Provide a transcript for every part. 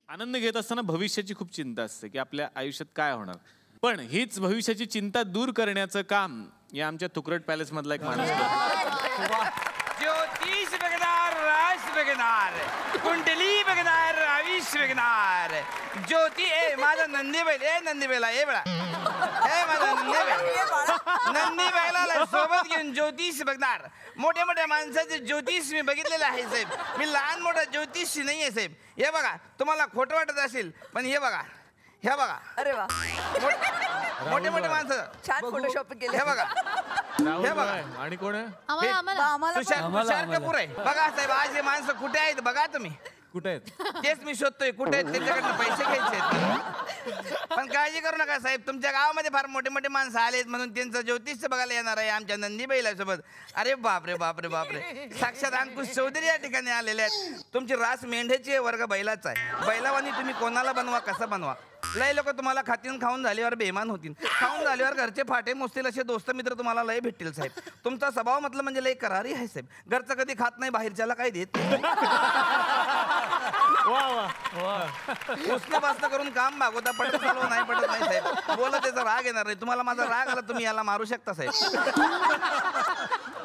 आनंद घेत असताना भविष्याची खूप चिंता असते की आपल्या आयुष्यात काय होणार. पण हीच भविष्याची चिंता दूर करण्याचं काम या आमच्या तुकरट पॅलेस मधला एक माणूस करतो. ज्योतिष बघणार, राश बघणार, कुंडली बघणार, आयुष्य बघणार. ज्योती ए माझा नंदीबैल, ए नंदीबैला ए बेळा, ए माझा नंदीबैल. नंदीबैलाला सोबत घेऊन ज्योतिष बघणार. मोठ्या मोठ्या माणसाचे ज्योतिष मी बघितलेलं आहे साहेब. मी लहान मोठा ज्योतिष नाही आहे साहेब. हे बघा, तुम्हाला खोटं वाटत असेल पण हे बघा, हे बघा. अरे वा, मोठे मोठे माणसं छान फोटोशॉप केले. हे बघा, हे बघा. आणि कोण आहे? तुषार कपूर आहे. बघा साहेब, आज हे माणसं कुठे आहेत बघा तुम्ही. कुठे आहेत? तेच मी शोधतोय कुठे आहेत, त्यांच्याकडनं पैसे घ्यायचे आहेत. पण काळजी करू नका साहेब, तुमच्या गावामध्ये फार मोठे मोठे माणसं आलेत म्हणून त्यांचं ज्योतिष बघायला येणार आहे आमच्या नंदीबैलासोबत. अरे बापरे बापरे बापरे, साक्षात अंकुश चौधरी या ठिकाणी आलेले आहेत. तुमची रास मेंढ्याची आहे, वर्ग बैलाचा आहे. बैलावानी तुम्ही कोणाला बनवा, कसं बनवा. लय लोक तुम्हाला खातीन, खाऊन झाल्यावर बेमान होतील. खाऊन झाल्यावर घरचे फाटे मोजतील असे दोस्त मित्र तुम्हाला लय भेटतील साहेब. तुमचा स्वभाव म्हटलं म्हणजे लय करारी आहे साहेब. घरचं कधी खात नाही, बाहेरच्याला काही देत नाही. उष्ण करून काम भागवता, पटत चालव नाही पटत नाही साहेब. बोला त्याचा राग येणार नाही. तुम्हाला माझा राग आला तुम्ही याला मारू शकता साहेब.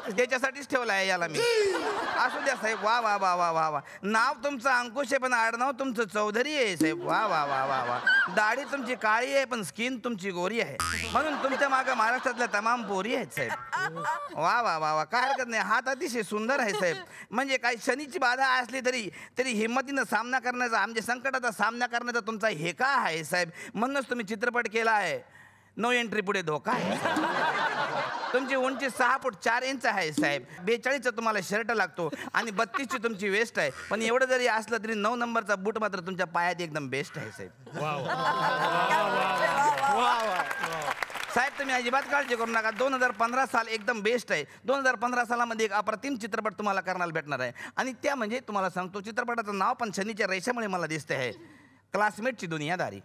त्याच्यासाठीच ठेवला आहे याला मी. असू द्या साहेब. वा वा वा वा वा वा. नाव तुमचं अंकुश आहे पण आडनाव तुमचं चौधरी आहे साहेब. वा वा वा वा वा. दाढी तुमची काळी आहे पण स्किन तुमची गोरी आहे, म्हणून तुमच्या मागे महाराष्ट्रातल्या तमाम पोरी आहेत साहेब. वा वा वा वा. काय हरकत नाही. हात अतिशय सुंदर आहे साहेब. म्हणजे काही शनीची बाधा असली तरी हिंमतीनं सामना करण्याचा, आमच्या संकटाचा सामना करण्याचा तुमचा हेका आहे साहेब. म्हणूनच तुम्ही चित्रपट केला आहे. नो एंट्री पुढे धोका आहे. तुमची उंची 6 फूट 4 इंच आहे साहेब. 42चा तुम्हाला शर्ट लागतो आणि 32ची तुमची वेस्ट आहे. पण एवढं जरी असलं तरी 9 नंबरचा बूट मात्र तुमच्या पायात एकदम बेस्ट आहे साहेब. साहेब तुम्ही अजिबात काळजी करू नका. 2015 साल एकदम बेस्ट आहे. 2015 सालामध्ये एक अप्रतिम चित्रपट तुम्हाला करण्याला भेटणार आहे. आणि त्या म्हणजे तुम्हाला सांगतो, चित्रपटाचं नाव पण शनीच्या रेषामुळे मला दिसते आहे, क्लासमेटची दुनियादारी.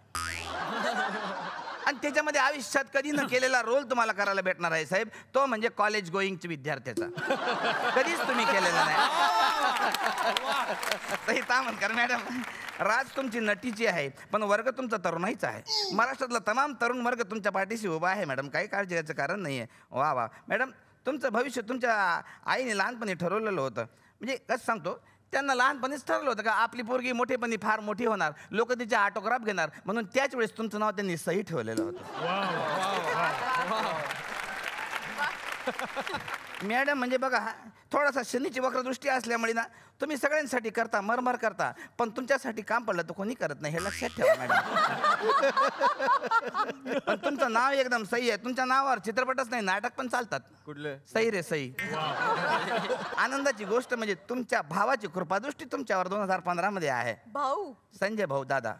आणि त्याच्यामध्ये आयुष्यात कधी न केलेला रोल तुम्हाला करायला भेटणार आहे साहेब. तो म्हणजे कॉलेज गोईंगच्या विद्यार्थ्याचा. कधीच तुम्ही केलेला नाही. तामणकर मॅडम, राज तुमची नटीची आहे पण वर्ग तुमचा तरुणाईचा आहे. महाराष्ट्रातला तमाम तरुण वर्ग तुमच्या पाठीशी उभा आहे मॅडम. काही काळजी घ्यायचं कारण नाही आहे. वा वा मॅडम, तुमचं भविष्य तुमच्या आईने लहानपणी ठरवलेलं होतं. म्हणजे कसं सांगतो, त्यांना लहानपणीच ठरवलं होतं का आपली पोरगी मोठेपणी फार मोठी होणार, लोक तिचे ऑटोग्राफ घेणार, म्हणून त्याच वेळेस तुमचं नाव त्यांनी सही ठेवलेलं होतं. मॅडम म्हणजे बघा, थोडासा शनीची वक्रदृष्टी असल्यामुळे ना तुम्ही सगळ्यांसाठी करता, मरमर करता, पण तुमच्यासाठी काम पडलं तर कोणी करत नाही, हे लक्षात ठेवा मॅडम. पण तुमचं नाव एकदम सही आहे. तुमच्या नावावर चित्रपटच नाही, नाटक पण चालतात. कुठले? सही रे सही. आनंदाची गोष्ट म्हणजे तुमच्या भावाची कृपादृष्टी तुमच्यावर 2015 मध्ये आहे. भाऊ संजय भाऊ दादा.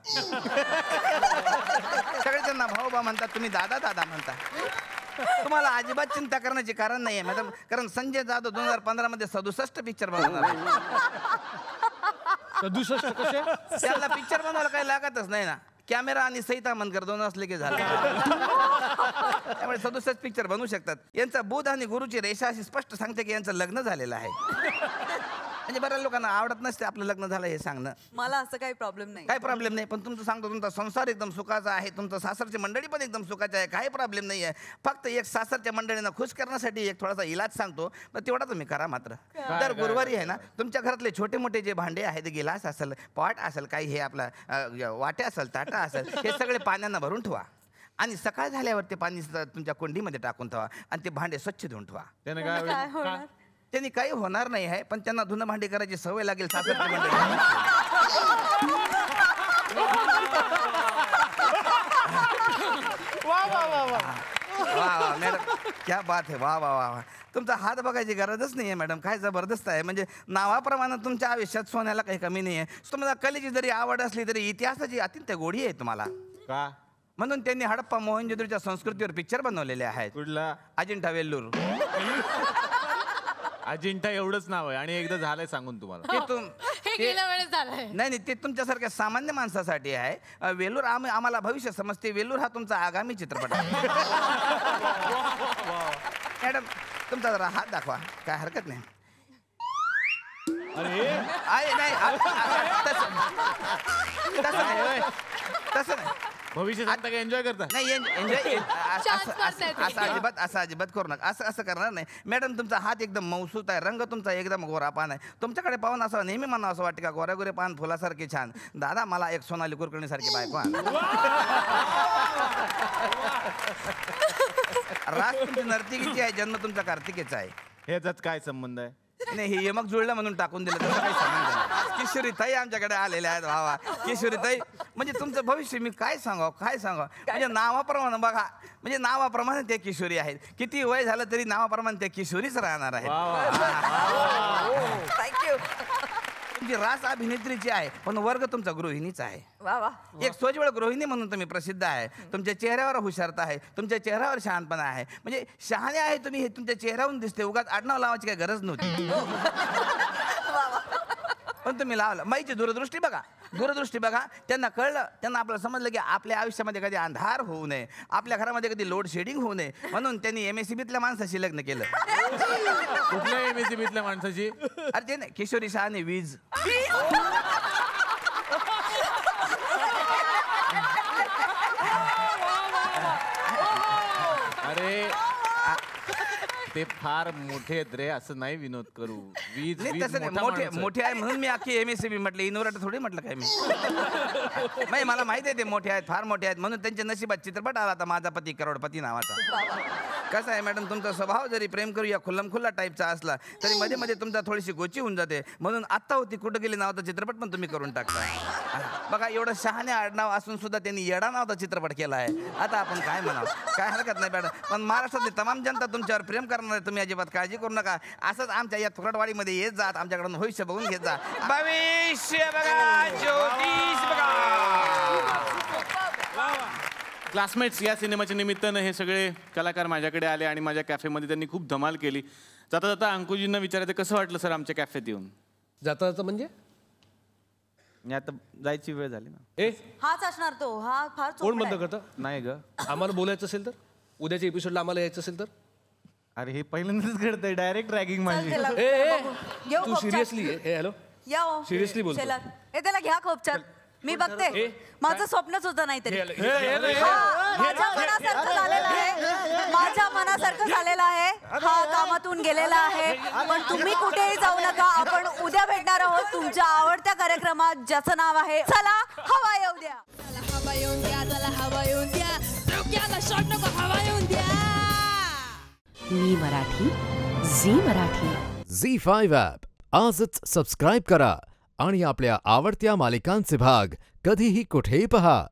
सगळे त्यांना भाऊ भाऊ म्हणतात, तुम्ही दादा दादा म्हणता. तुम्हाला अजिबात चिंता करण्याचे कारण नाहीये मॅडम, कारण संजय जाधव 2015 मध्ये 67 पिक्चर बनवणार आहे. 67 कसे? त्याला पिक्चर बनवायला काही लागतच नाही ना. कॅमेरा आणि सईता मनकर 2 असले की झालं. त्यामुळे 67 पिक्चर बनवू शकतात. यांचा बुध आणि गुरुची रेषा अशी स्पष्ट सांगते की यांचं लग्न झालेलं आहे. म्हणजे बऱ्याच लोकांना आवडत नसते आपलं लग्न झालं हे सांगणं. मला असं काही प्रॉब्लेम नाही. काही प्रॉब्लेम नाही. पण तुमचं सांगतो, तुमचा संसार एकदम सुखाचा आहे. तुमचं सासरची मंडळी पण एकदम सुखाची आहे. काही प्रॉब्लेम नाही आहे. फक्त एक सासरच्या मंडळींना खुश करण्यासाठी एक थोडासा इलाज सांगतो, पण तेवढा तुम्ही करा मात्र. दर गुरुवारी आहे ना, तुमच्या घरातले छोटे मोठे जे भांडे आहेत, गिलास असेल, पॉट असेल, काही हे आपला वाट्या असेल, ताटा असेल, हे सगळे पाण्यानं भरून ठेवा. आणि सकाळ झाल्यावर ते पाणी तुमच्या कुंडीमध्ये टाकून ठेवा आणि ते भांडे स्वच्छ धुवून ठेवा. त्याने काय होईल? त्यांनी काही होणार नाही आहे, पण त्यांना धुणं भांडी करायची सवय लागेल सासरच्या मंडळी. वा वा वा वा वा मॅडम, क्या बात आहे. वा वा वा वा. तुमचा हात बघायची गरजच नाही आहे मॅडम. काय जबरदस्त आहे. म्हणजे नावाप्रमाणे तुमच्या आयुष्यात सोन्याला काही कमी नाही आहे. तुम्हाला कलेची जरी आवड असली तरी इतिहासाची अत्यंत गोडी आहे तुम्हाला. का? म्हणून त्यांनी हडप्पा मोहनजोदडोच्या संस्कृतीवर पिक्चर बनवलेले आहेत. कुठला? अजिंठा वेल्लूर. अजिंठा एवढंच नाव आहे आणि एकदा झालंय सांगून तुम्हाला. नाही नाही, ते तुमच्यासारख्या सामान्य माणसासाठी आहे. वेलूर आम्हाला भविष्य समजते. वेलूर हा तुमचा आगामी चित्रपट आहे. मॅडम तुमचा जरा हात दाखवा, काय हरकत नाही. अरे आहे नाही तसं नाही तसं नाही भविष्य सांगता का एन्जॉय करता? नाही एन्जॉय Chance मारताय तुम्ही. असं अजिबात करू नका असं करणार नाही. मॅडम तुमचा हात एकदम मौसूत आहे, रंग तुमचा एकदम गोरा पान आहे. तुमच्याकडे पाहून असं नेहमी म्हणा असं वाटतं का गोऱ्या गोरे पान फुलासारखे छान. दादा मला एक सोनाली कुलकर्णीसारखी बायको आण. रास तुमची नर्तिकीची आहे, जन्म तुमचा कार्तिकेचा आहे. ह्याचाच काय संबंध आहे? नाही हे यमक जुळलं म्हणून टाकून दिलं तसं काही संबंध नाही. किशोरी ताई आमच्याकडे आलेल्या आहेत भावा. किशोरी ताई म्हणजे तुमचं भविष्य मी काय सांगावं म्हणजे नावाप्रमाणे बघा, म्हणजे नावाप्रमाणे त्या किशोरी आहेत. किती वय झालं तरी नावाप्रमाणे त्या किशोरीच राहणार आहेत. थँक्यू. तुमची रास अभिनेत्रीची आहे पण वर्ग तुमचा गृहिणीचा आहे. वा वा. एक सोजवळ गृहिणी म्हणून तुम्ही प्रसिद्ध आहे. तुमच्या चेहऱ्यावर हुशारता आहे, तुमच्या चेहऱ्यावर शहाणपणा आहे. म्हणजे शहाणे आहे तुम्ही हे तुमच्या चेहऱ्यावरून दिसते. उगाच आडनाव लावायची काही गरज नव्हती पण तुम्ही लावलं. माईची दूरदृष्टी बघा. त्यांना कळलं, त्यांना आपल्याला समजलं की आपल्या आयुष्यामध्ये कधी अंधार होऊ नये, आपल्या घरामध्ये कधी लोड शेडिंग होऊ नये, म्हणून त्यांनी MSCBतल्या माणसाशी लग्न केलं. कुठल्या MSCBतल्या माणसाची? अरे ते नाही, किशोरी शहाणे वीज. अरे ते फार मोठे आहेत रे, असं नाही विनोद करू. वीज नाही वीज तसं नाही, मोठा मोठे माणूस आहे. मोठे आहे म्हणून मी अख्खी MSCB म्हटलं. इनोव्हेटर थोडी म्हटलं काय मी. नाही मला माहिती आहे ते मोठे आहेत, फार मोठे आहेत, म्हणून त्यांच्या नशिबात चित्रपट आला आता माझा पती करोडपती नावाचा. कसं आहे मॅडम, तुमचा स्वभाव जरी प्रेम करूया खुल्लमखुल्ला टाईपचा असला तरी मध्ये मध्ये तुमचा थोडीशी गोची होऊन जाते. म्हणून आत्ता होती कुठं गेली नावाचा चित्रपट पण तुम्ही करून टाकता. बघा एवढं शहाणे आडनाव असून सुद्धा त्यांनी येडा नावाचा चित्रपट केला आहे. आता आपण काय म्हणावं, काय हरकत नाही मॅडम. पण महाराष्ट्रातली तमाम जनता तुमच्यावर प्रेम करणार आहे, तुम्ही अजिबात काळजी करू नका. असंच आमच्या या तुकडवाडीमध्ये येत जात, आमच्याकडून भविष्य बघून घेत जा. भविष्य बघा, ज्योतिष बघा. क्लासमेट्स या सिनेमाच्या निमित्तानं हे सगळे कलाकार माझ्याकडे आले आणि माझ्या कॅफेमध्ये त्यांनी खूप धमाल केली. जाता जाता अंकुजींना विचारायचं कसं वाटलं सर आमच्या कॅफेत येऊन? जाता जाता म्हणजे आता जायची वेळ झाली ना. ए हाच असणार तो. हा फार कोण चोपडा बंद आहे. करतं? नाही ग, आम्हाला बोलायचं असेल तर, उद्याच्या एपिसोडला आम्हाला यायचं असेल तर. अरे हे पहिल्यांदाच घडतंय, डायरेक्ट रॅगिंग चल माझी. त्याला ए, ए, बघू. घेऊ तू खोपचात. सिरियसली हे हॅलो या हो. Seriously बोलतो. चला. त्याला घ्या खोपच्यात. मी बघते. ए, माझं स्वप्नच होतं नाहीतरी. हे- हे- हा, माझ्या मनासारखं झालेलं आहे. माझ्या मनासारखं झालेलं आहे. हा कामातून गेलेला आहे. पण तुम्ही कुठेही जाऊ नका. आपण उद्या भेटणार आहोत तुमच्या आवडत्या कार्यक्रमात ज्याचं नाव आहे चला हवा येऊ द्या. हवा येऊन द्या, चला हवा येऊन द्या. डोक्याला शॉट नको, हवा येऊन द्या. मी मराठी, झी मराठी. झी5 ॲप आजच सबस्क्राईब करा आणि आपल्या आवडत्या मालिकांचे भाग कधीही कुठेही पहा.